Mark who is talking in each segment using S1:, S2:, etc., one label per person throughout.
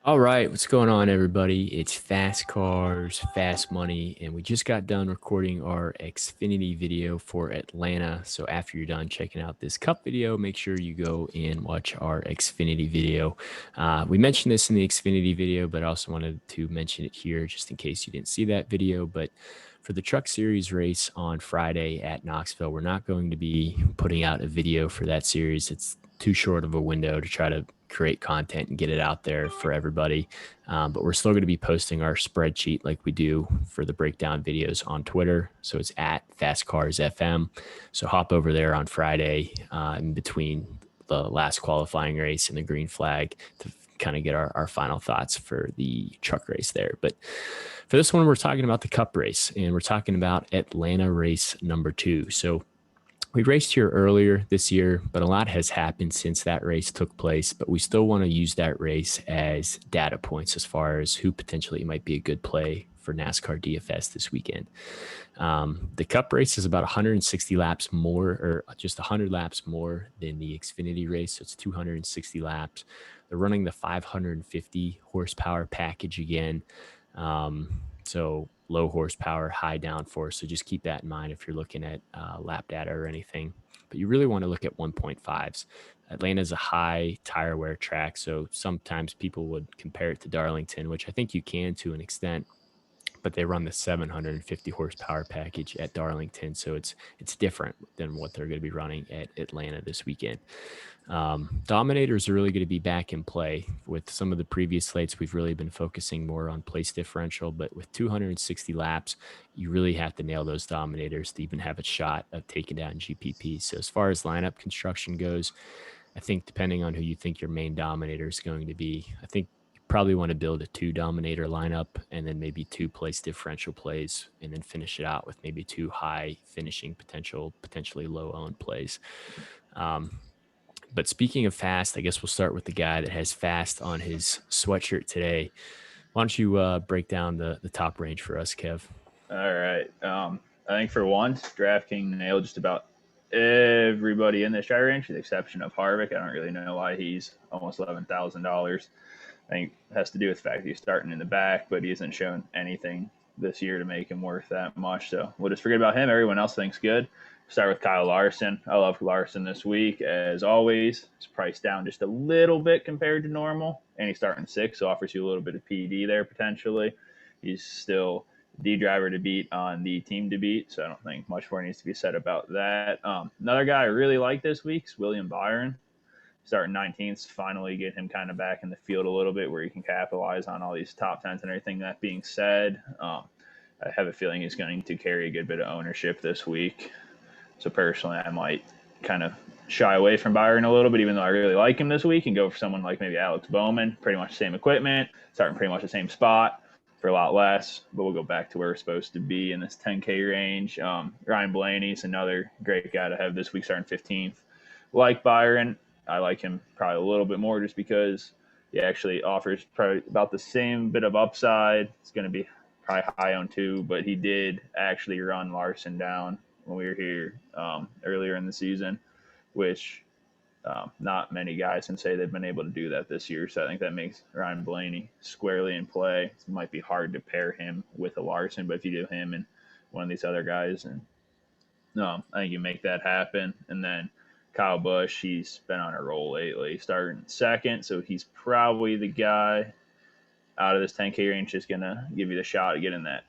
S1: All right, what's going on, everybody? It's Fast Cars, Fast Money, and we just got done recording our Xfinity video for Atlanta. So after you're done checking out this Cup video, make sure you go and watch our Xfinity video. We mentioned this in the Xfinity video, but I also wanted to mention it here just in case you didn't see that video. But for the Truck Series race on Friday at Knoxville, we're not going to be putting out a video for that series. It's too short of a window to try to create content and get it out there for everybody. But we're still going to be posting our spreadsheet like we do for the breakdown videos on Twitter. So it's at Fast Cars FM. So hop over there on Friday in between the last qualifying race and the green flag to kind of get our final thoughts for the truck race there. But for this one, we're talking about the Cup race, and we're talking about Atlanta race number 2. So we raced here earlier this year, but a lot has happened since that race took place. But we still want to use that race as data points as far as who potentially might be a good play for NASCAR DFS this weekend. The Cup race is about 160 laps more, or just 100 laps more than the Xfinity race. So it's 260 laps. They're running the 550 horsepower package again. So low horsepower, high downforce. So just keep that in mind if you're looking at lap data or anything. But you really want to look at 1.5s. Atlanta is a high tire wear track, so sometimes people would compare it to Darlington, which I think you can to an extent. But they run the 750 horsepower package at Darlington, so it's different than what they're going to be running at Atlanta this weekend. Dominators are really going to be back in play. With some of the previous slates, we've really been focusing more on place differential, but with 260 laps, you really have to nail those Dominators to even have a shot of taking down GPP. So as far as lineup construction goes, I think depending on who you think your main Dominator is going to be, I think you probably want to build a 2 Dominator lineup and then maybe 2 place differential plays, and then finish it out with maybe 2 high finishing potential, potentially low owned plays. But speaking of fast, I guess we'll start with the guy that has fast on his sweatshirt today. Why don't you break down the top range for us, Kev?
S2: All right. I think for once, Draftkings nailed just about everybody in this try range, with the exception of Harvick. I don't really know why he's almost $11,000. I think it has to do with the fact that he's starting in the back, but he hasn't shown anything this year to make him worth that much. So we'll just forget about him. Everyone else thinks good. Start with Kyle Larson. I love Larson this week, as always. He's priced down just a little bit compared to normal, and he's starting 6, so offers you a little bit of PD there potentially. He's still the driver to beat on the team to beat, so I don't think much more needs to be said about that. Another guy I really like this week is William Byron, starting 19th, finally get him kind of back in the field a little bit where he can capitalize on all these top 10s and everything. That being said, I have a feeling he's going to carry a good bit of ownership this week. So personally, I might kind of shy away from Byron a little bit, even though I really like him this week, and go for someone like maybe Alex Bowman, pretty much the same equipment, starting pretty much the same spot for a lot less, but we'll go back to where we're supposed to be in this 10K range. Ryan Blaney's another great guy to have this week, starting 15th. Like Byron, I like him probably a little bit more just because he actually offers probably about the same bit of upside. It's going to be probably high on 2, but he did actually run Larson down when we were here earlier in the season, which not many guys can say they've been able to do that this year. So I think that makes Ryan Blaney squarely in play. It might be hard to pair him with a Larson, but if you do him and one of these other guys, and I think you make that happen. And then Kyle Busch, he's been on a roll lately, starting second, so he's probably the guy out of this 10K range just gonna give you the shot of getting that,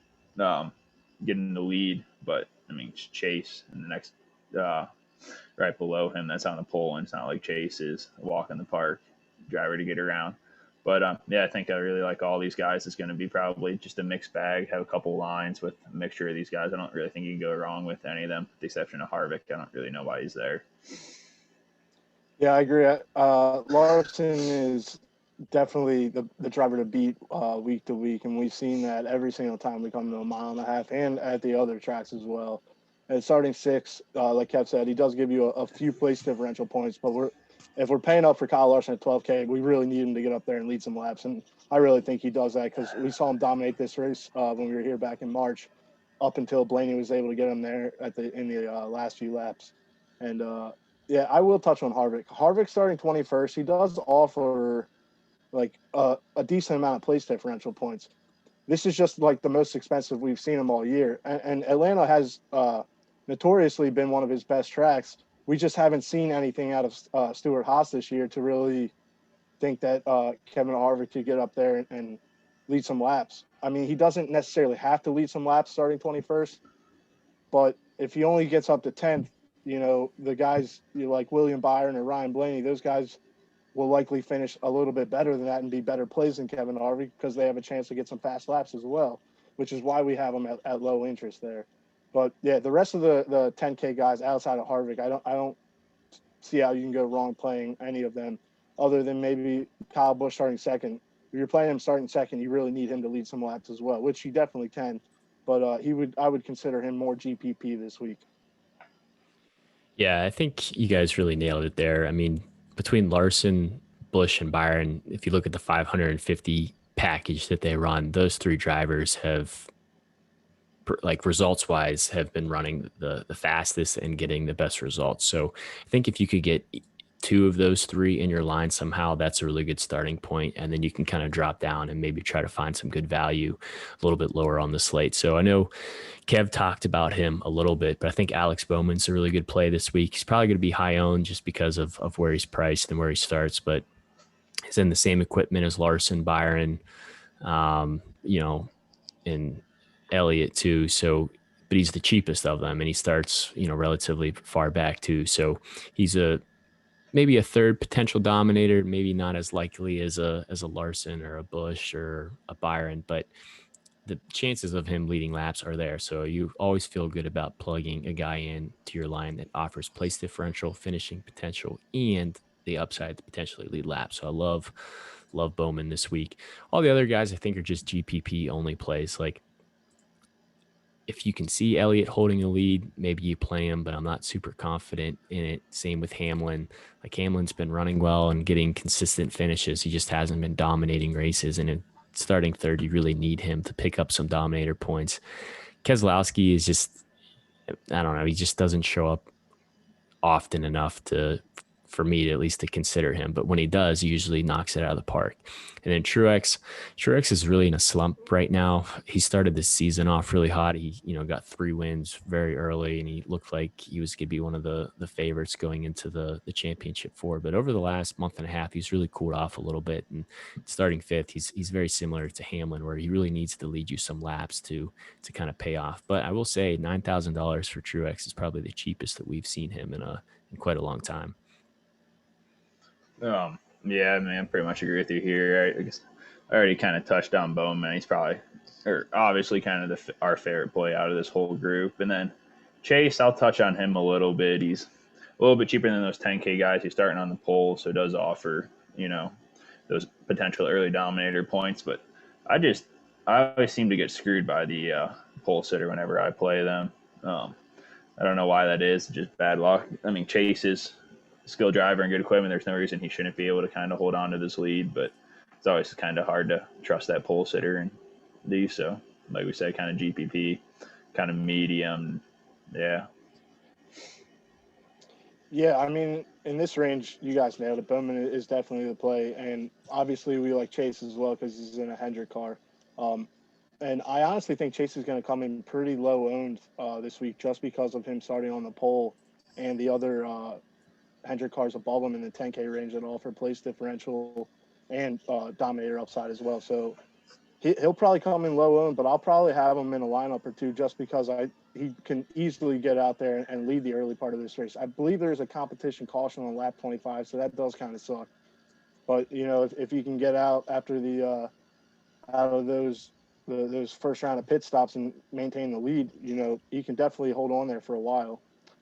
S2: getting the lead. But I mean, Chase in the next, right below him, that's on the pole, and it's not like Chase is a walk in the park driver to get around. But yeah, I think I really like all these guys. It's going to be probably just a mixed bag. Have a couple lines with a mixture of these guys. I don't really think you can go wrong with any of them, with the exception of Harvick. I don't really know why he's there.
S3: Yeah, I agree. Larson is definitely the driver to beat week to week, and we've seen that every single time we come to a mile and a half, and at the other tracks as well. And starting 6, like Kev said, he does give you a few place differential points, but if we're paying up for Kyle Larson at 12K, we really need him to get up there and lead some laps, and I really think he does that because we saw him dominate this race when we were here back in March, up until Blaney was able to get him there in the last few laps, and yeah, I will touch on Harvick. Harvick starting 21st. He does offer like a decent amount of place differential points. This is just like the most expensive we've seen him all year. And Atlanta has notoriously been one of his best tracks. We just haven't seen anything out of Stuart Haas this year to really think that Kevin Harvick could get up there and lead some laps. I mean, he doesn't necessarily have to lead some laps starting 21st, but if he only gets up to 10th, the guys like William Byron or Ryan Blaney, those guys will likely finish a little bit better than that and be better plays than Kevin Harvick because they have a chance to get some fast laps as well, which is why we have them at low interest there. But yeah, the rest of the 10K guys outside of Harvick, I don't see how you can go wrong playing any of them, other than maybe Kyle Busch starting second. If you're playing him starting second, you really need him to lead some laps as well, which he definitely can. But I would consider him more GPP this week.
S1: Yeah, I think you guys really nailed it there. I mean, between Larson, Bush, and Byron, if you look at the 550 package that they run, those three drivers have, like results wise, have been running the fastest and getting the best results. So I think if you could get two of those three in your line somehow, that's a really good starting point. And then you can kind of drop down and maybe try to find some good value a little bit lower on the slate. So I know Kev talked about him a little bit, but I think Alex Bowman's a really good play this week. He's probably going to be high owned just because of where he's priced and where he starts, but he's in the same equipment as Larson, Byron, and Elliott too. So, but he's the cheapest of them, and he starts, relatively far back too. So he's maybe a third potential dominator, maybe not as likely as a Larson or a Bush or a Byron, but the chances of him leading laps are there. So you always feel good about plugging a guy in to your line that offers place differential, finishing potential, and the upside to potentially lead laps. So I love Bowman this week. All the other guys I think are just GPP only plays. Like if you can see Elliott holding the lead, maybe you play him, but I'm not super confident in it. Same with Hamlin. Like Hamlin's been running well and getting consistent finishes. He just hasn't been dominating races. And in starting third, you really need him to pick up some dominator points. Keselowski is just, I don't know, he just doesn't show up often enough for me to at least to consider him. But when he does, he usually knocks it out of the park. And then Truex is really in a slump right now. He started this season off really hot. He, got 3 wins very early, and he looked like he was going to be one of the favorites going into the championship 4. But over the last month and a half, he's really cooled off a little bit. And starting 5th, he's very similar to Hamlin, where he really needs to lead you some laps to kind of pay off. But I will say $9,000 for Truex is probably the cheapest that we've seen him in quite a long time.
S2: Yeah, man, pretty much agree with you here. I guess I already kind of touched on Bowman. He's probably, or obviously, kind of our favorite play out of this whole group. And then Chase, I'll touch on him a little bit. He's a little bit cheaper than those 10K guys. He's starting on the pole, so does offer, those potential early dominator points. But I always seem to get screwed by the pole sitter whenever I play them. I don't know why that is. Just bad luck. I mean, Chase is skilled driver and good equipment. There's no reason he shouldn't be able to kind of hold on to this lead, but it's always kind of hard to trust that pole sitter and do so. Like we said, kind of GPP, kind of medium. Yeah.
S3: Yeah, I mean, in this range, you guys nailed it. Bowman is definitely the play, and obviously we like Chase as well because he's in a Hendrick car. And I honestly think Chase is going to come in pretty low owned this week just because of him starting on the pole and the other Hendrick cars above him in the 10K range that offer place differential and dominator upside as well. So he'll probably come in low owned, but I'll probably have him in a lineup or two just because he can easily get out there and lead the early part of this race. I believe there's a competition caution on lap 25, so that does kind of suck. But if you can get out after the out of those first round of pit stops and maintain the lead, he can definitely hold on there for a while.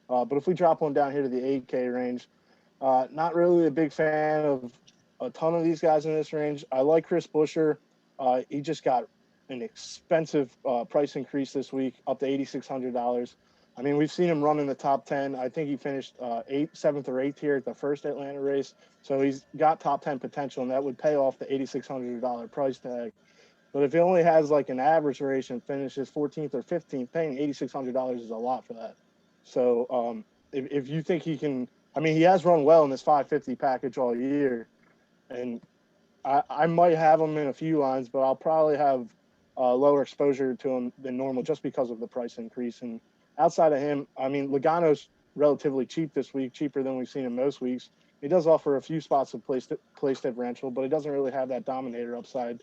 S3: But if we drop one down here to the 8K range, not really a big fan of a ton of these guys in this range. I like Chris Buescher. He just got an expensive price increase this week, up to $8,600. I mean, we've seen him run in the top 10. I think he finished 7th or 8th here at the first Atlanta race. So he's got top 10 potential, and that would pay off the $8,600 price tag. But if he only has like an average race and finishes 14th or 15th, paying $8,600 is a lot for that. So if you think he can, I mean, he has run well in this 550 package all year, and I might have him in a few lines, but I'll probably have lower exposure to him than normal just because of the price increase. And outside of him, I mean, Logano's relatively cheap this week, cheaper than we've seen in most weeks. He does offer a few spots of place differential, but he doesn't really have that dominator upside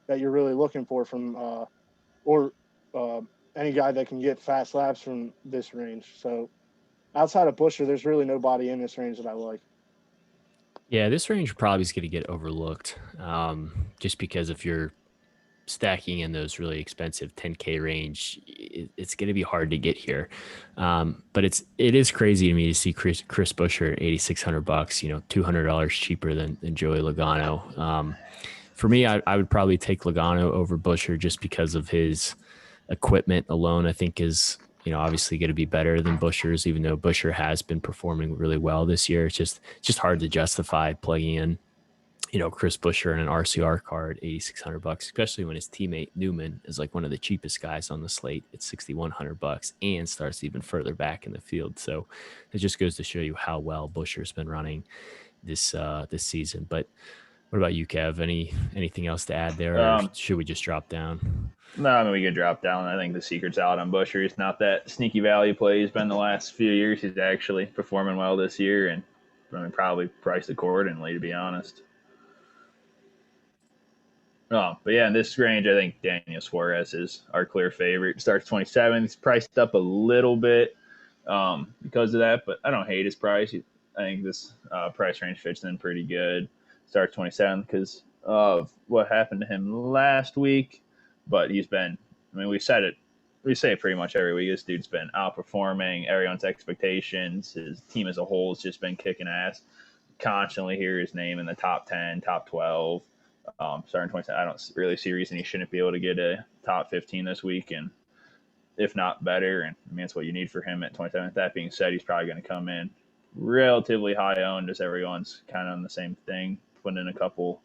S3: that you're really looking for from or any guy that can get fast laps from this range. So outside of Busher, there's really nobody in this range that I like.
S1: Yeah, this range probably is going to get overlooked just because if you're stacking in those really expensive 10K range, it's going to be hard to get here. But it is crazy to me to see Chris Buescher at $8,600, $200 cheaper than Joey Logano. For me, I would probably take Logano over Buescher just because of his equipment alone. I think is obviously going to be better than Buescher's, even though Buescher has been performing really well this year. It's just hard to justify plugging in Chris Buescher in an RCR card, $8,600, especially when his teammate Newman is like one of the cheapest guys on the slate at $6,100 and starts even further back in the field. So it just goes to show you how well Buescher's been running this season. But what about you, Kev? Anything else to add there, or should we just drop down?
S2: No, I mean, we could drop down. I think the secret's out on Buescher. He's not that sneaky value play he's been the last few years. He's actually performing well this year, and probably priced accordingly, to be honest. But yeah, in this range, I think Daniel Suarez is our clear favorite. Starts 27. He's priced up a little bit because of that, but I don't hate his price. I think this price range fits in pretty good. Starts 27 because of what happened to him last week. But he's been, we say it pretty much every week. This dude's been outperforming everyone's expectations. His team as a whole has just been kicking ass. Constantly hear his name in the top 10, top 12. Starting 27, I don't really see a reason he shouldn't be able to get a top 15 this week, and if not better. And that's what you need for him at 27. That being said, he's probably going to come in relatively high owned, as everyone's kind of on the same thing. Putting in a couple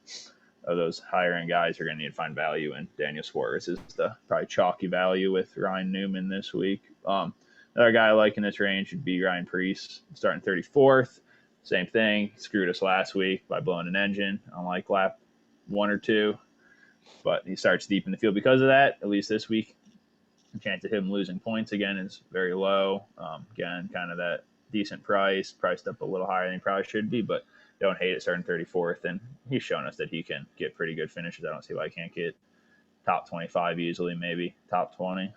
S2: of those higher end guys, you're going to need to find value, and Daniel Suarez is the probably chalky value with Ryan Newman this week. Another guy I like in this range would be Ryan Preece, starting 34th. Same thing, screwed us last week by blowing an engine on like lap 1 or 2, but he starts deep in the field because of that. At least this week, the chance of him losing points again is very low. Again, kind of that decent price, priced up a little higher than he probably should be, but don't hate it starting 34th, and he's shown us that he can get pretty good finishes. I don't see why he can't get top 25 easily, maybe top 20.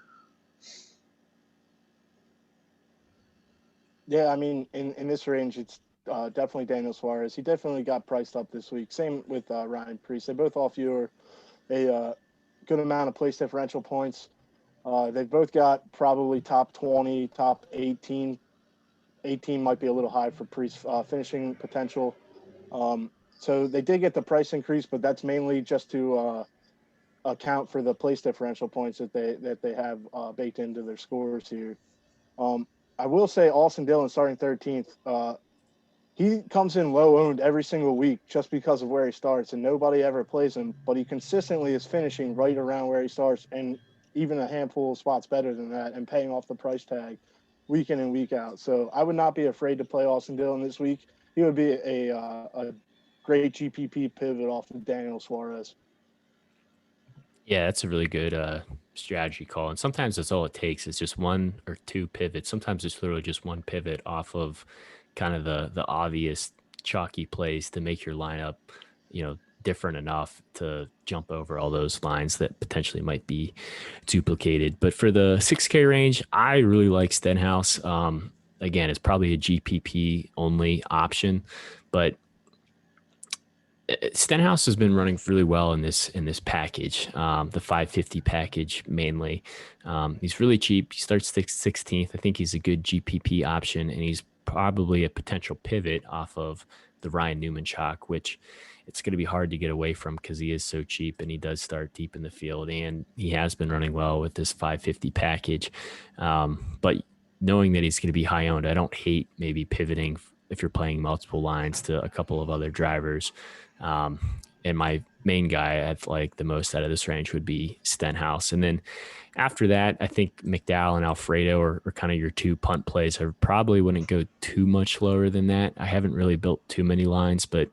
S3: Yeah, I mean, in this range, it's definitely Daniel Suarez. He definitely got priced up this week. Same with Ryan Preece. They both offer a good amount of place differential points. They've both got probably top 20, top 18. 18 might be a little high for Preece finishing potential. So they did get the price increase, but that's mainly just to account for the place differential points that they have baked into their scores here. I will say Austin Dillon starting 13th. He comes in low owned every single week just because of where he starts, and nobody ever plays him, but he consistently is finishing right around where he starts, and even a handful of spots better than that, and paying off the price tag week in and week out. So I would not be afraid to play Austin Dillon this week. He would be a great GPP pivot off of Daniel Suarez.
S1: Yeah, that's a really good strategy call. And sometimes that's all it takes is just one or two pivots. Sometimes it's literally just one pivot off of kind of the obvious chalky plays to make your lineup, different enough to jump over all those lines that potentially might be duplicated. But for the 6K range, I really like Stenhouse. Again, it's probably a GPP only option, but Stenhouse has been running really well in this package, the 550 package mainly. He's really cheap. He starts 16th. I think he's a good GPP option, and he's probably a potential pivot off of the Ryan Newman chalk, which it's going to be hard to get away from because he is so cheap and he does start deep in the field, and he has been running well with this 550 package. But knowing that he's going to be high owned, I don't hate maybe pivoting if you're playing multiple lines to a couple of other drivers. And my main guy I'd like the most out of this range would be Stenhouse. And then after that, I think McDowell and Alfredo are kind of your two punt plays. I probably wouldn't go too much lower than that. I haven't really built too many lines, but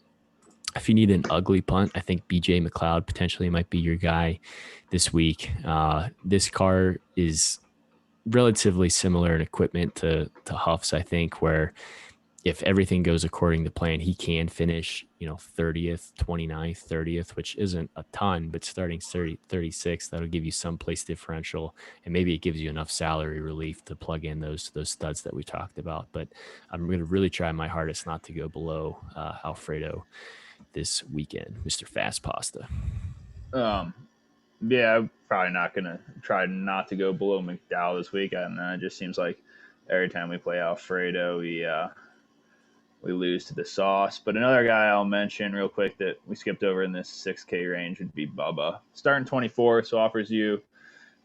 S1: If you need an ugly punt, I think BJ McLeod potentially might be your guy this week. This car is relatively similar in equipment to Huff's, I think, where if everything goes according to plan, he can finish, 30th, 29th, 30th, which isn't a ton, but starting 36, that'll give you some place differential. And maybe it gives you enough salary relief to plug in those studs that we talked about. But I'm going to really try my hardest not to go below Alfredo this weekend, Mr. Fast Pasta.
S2: Yeah, I'm probably not gonna try not to go below McDowell this week. I don't know. It just seems like every time we play Alfredo, we lose to the sauce. But another guy I'll mention real quick that we skipped over in this 6K range would be Bubba. Starting 24, so offers you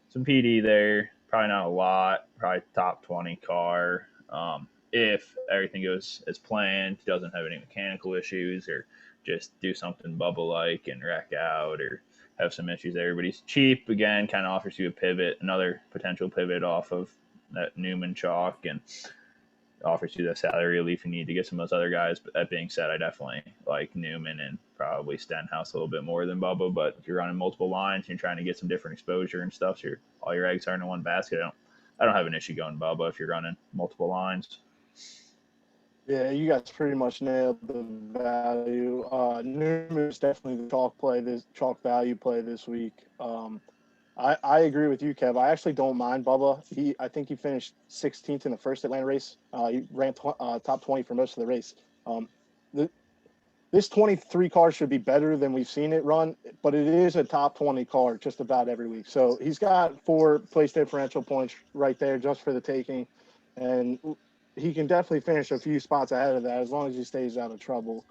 S2: some PD there. Probably not a lot. Probably top 20 car. If everything goes as planned, doesn't have any mechanical issues, or just do something Bubba like and wreck out, or have some issues there. But he's cheap again, kind of offers you a pivot, another potential pivot off of that Newman chalk, and offers you the salary relief you need to get some of those other guys. But that being said, I definitely like Newman and probably Stenhouse a little bit more than Bubba. But if you're running multiple lines and you're trying to get some different exposure and stuff, so all your eggs aren't in one basket. I don't have an issue going Bubba if you're running multiple lines.
S3: Yeah, you guys pretty much nailed the value. Newman is definitely the chalk value play this week. I agree with you, Kev. I actually don't mind Bubba. I think he finished 16th in the first Atlanta race. He ran top 20 for most of the race. This 23 car should be better than we've seen it run, but it is a top 20 car just about every week. So he's got 4 place differential points right there just for the taking, and he can definitely finish a few spots ahead of that as long as he stays out of trouble.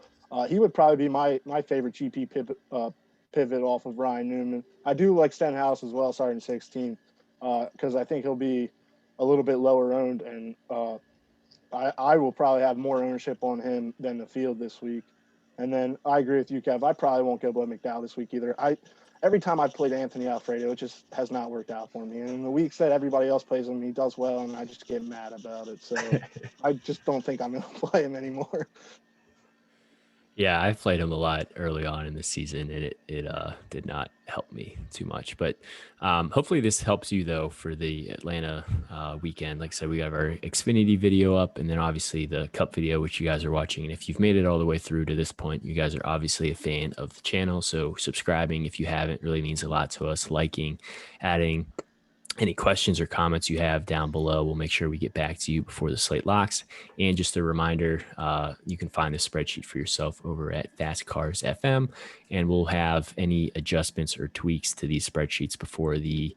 S3: He would probably be my favorite GP pivot off of Ryan Newman. I do like Stenhouse as well, starting 16, because I think he'll be a little bit lower owned, and I will probably have more ownership on him than the field this week. And then I agree with you, Kev. I probably won't go below McDowell this week either. Every time I've played Anthony Alfredo, it just has not worked out for me. And in the weeks that everybody else plays him, he does well, and I just get mad about it. So I just don't think I'm going to play him anymore.
S1: Yeah, I played him a lot early on in the season, and it did not help me too much. But hopefully this helps you, though, for the Atlanta weekend. Like I said, we have our Xfinity video up, and then obviously the Cup video, which you guys are watching. And if you've made it all the way through to this point, you guys are obviously a fan of the channel. So subscribing, if you haven't, really means a lot to us. Liking, adding any questions or comments you have down below, we'll make sure we get back to you before the slate locks. And just a reminder, you can find the spreadsheet for yourself over at Fast Cars FM, and we'll have any adjustments or tweaks to these spreadsheets before the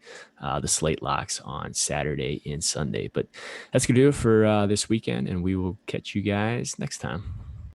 S1: slate locks on Saturday and Sunday. But that's gonna do it for this weekend, and we will catch you guys next time.